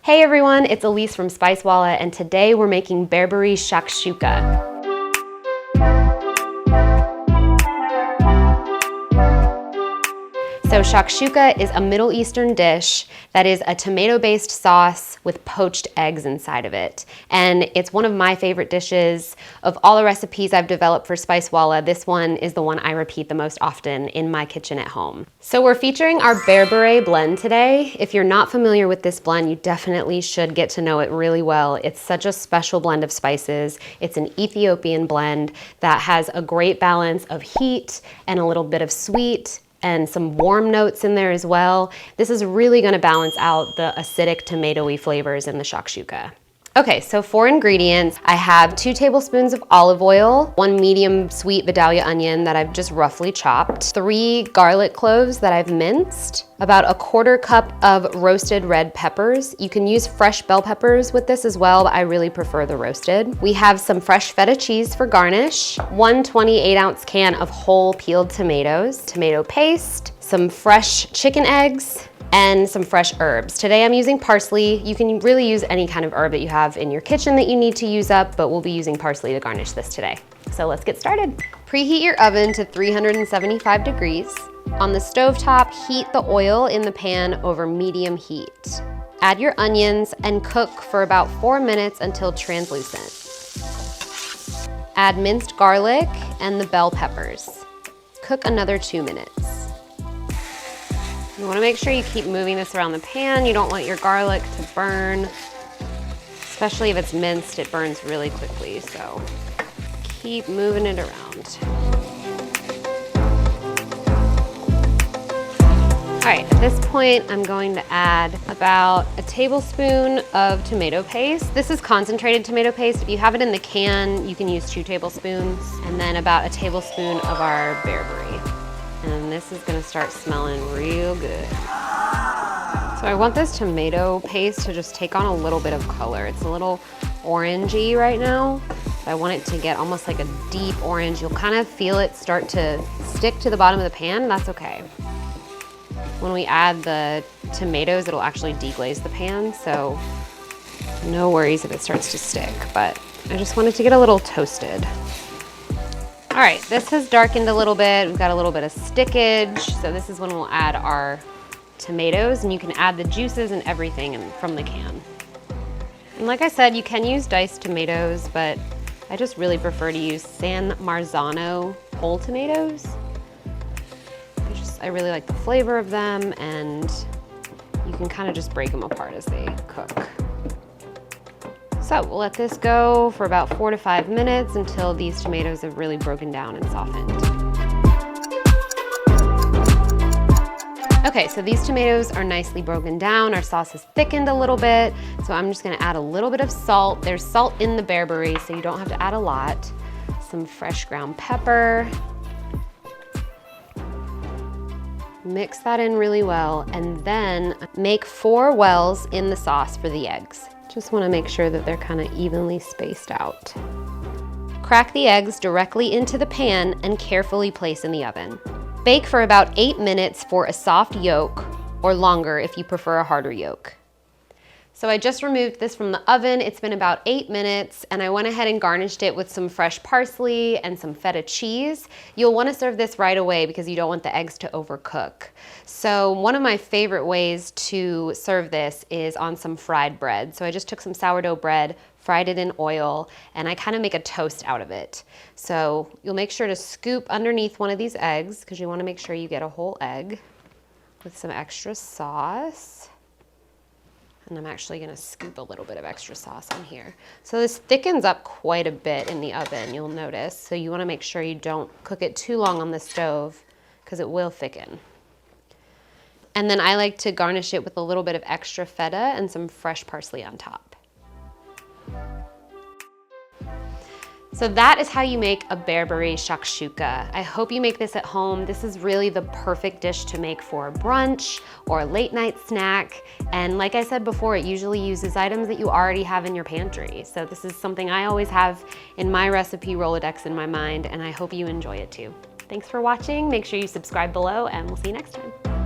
Hey everyone, it's Alyse from Spicewalla, and today we're making Berbere Shakshuka. So shakshuka is a Middle Eastern dish that is a tomato-based sauce with poached eggs inside of it. And it's one of my favorite dishes. Of all the recipes I've developed for Spicewalla, this one is the one I repeat the most often in my kitchen at home. So we're featuring our Berbere blend today. If you're not familiar with this blend, you definitely should get to know it really well. It's such a special blend of spices. It's an Ethiopian blend that has a great balance of heat and a little bit of sweet and some warm notes in there as well. This is really gonna balance out the acidic tomatoey flavors in the shakshuka. Okay, so for ingredients, I have 2 tablespoons of olive oil, 1 medium sweet Vidalia onion that I've just roughly chopped, 3 garlic cloves that I've minced, about 1/4 cup of roasted red peppers. You can use fresh bell peppers with this as well, but I really prefer the roasted. We have some fresh feta cheese for garnish, 1 28-ounce can of whole peeled tomatoes, tomato paste, some fresh chicken eggs, and some fresh herbs. Today I'm using parsley. You can really use any kind of herb that you have in your kitchen that you need to use up, but we'll be using parsley to garnish this today. So let's get started. Preheat your oven to 375 degrees. On the stovetop, heat the oil in the pan over medium heat. Add your onions and cook for about 4 minutes until translucent. Add minced garlic and the bell peppers. Cook another 2 minutes. You wanna make sure you keep moving this around the pan. You don't want your garlic to burn, especially if it's minced, it burns really quickly, so keep moving it around. All right, at this point, I'm going to add about a tablespoon of tomato paste. This is concentrated tomato paste. If you have it in the can, you can use 2 tablespoons, and then about a tablespoon of our Berbere. And this is gonna start smelling real good. So I want this tomato paste to just take on a little bit of color. It's a little orangey right now. So I want it to get almost like a deep orange. You'll kind of feel it start to stick to the bottom of the pan. That's okay. When we add the tomatoes, it'll actually deglaze the pan. So no worries if it starts to stick, but I just want it to get a little toasted. All right, this has darkened a little bit. We've got a little bit of stickage. So this is when we'll add our tomatoes, and you can add the juices and everything from the can. And like I said, you can use diced tomatoes, but I just really prefer to use San Marzano whole tomatoes. I really like the flavor of them, and you can kind of just break them apart as they cook. So we'll let this go for about 4 to 5 minutes until these tomatoes have really broken down and softened. Okay, so these tomatoes are nicely broken down. Our sauce has thickened a little bit, so I'm just gonna add a little bit of salt. There's salt in the Berbere, so you don't have to add a lot. Some fresh ground pepper. Mix that in really well, and then make 4 wells in the sauce for the eggs. Just wanna make sure that they're kind of evenly spaced out. Crack the eggs directly into the pan and carefully place in the oven. Bake for about 8 minutes for a soft yolk, or longer if you prefer a harder yolk. So I just removed this from the oven. It's been about 8 minutes, and I went ahead and garnished it with some fresh parsley and some feta cheese. You'll wanna serve this right away because you don't want the eggs to overcook. So one of my favorite ways to serve this is on some fried bread. So I just took some sourdough bread, fried it in oil, and I kind of make a toast out of it. So you'll make sure to scoop underneath one of these eggs because you wanna make sure you get a whole egg with some extra sauce. And I'm actually gonna scoop a little bit of extra sauce on here. So this thickens up quite a bit in the oven, you'll notice. So you wanna make sure you don't cook it too long on the stove because it will thicken. And then I like to garnish it with a little bit of extra feta and some fresh parsley on top. So that is how you make a Berbere Shakshuka. I hope you make this at home. This is really the perfect dish to make for brunch or a late night snack. And like I said before, it usually uses items that you already have in your pantry. So this is something I always have in my recipe Rolodex in my mind, and I hope you enjoy it too. Thanks for watching. Make sure you subscribe below, and we'll see you next time.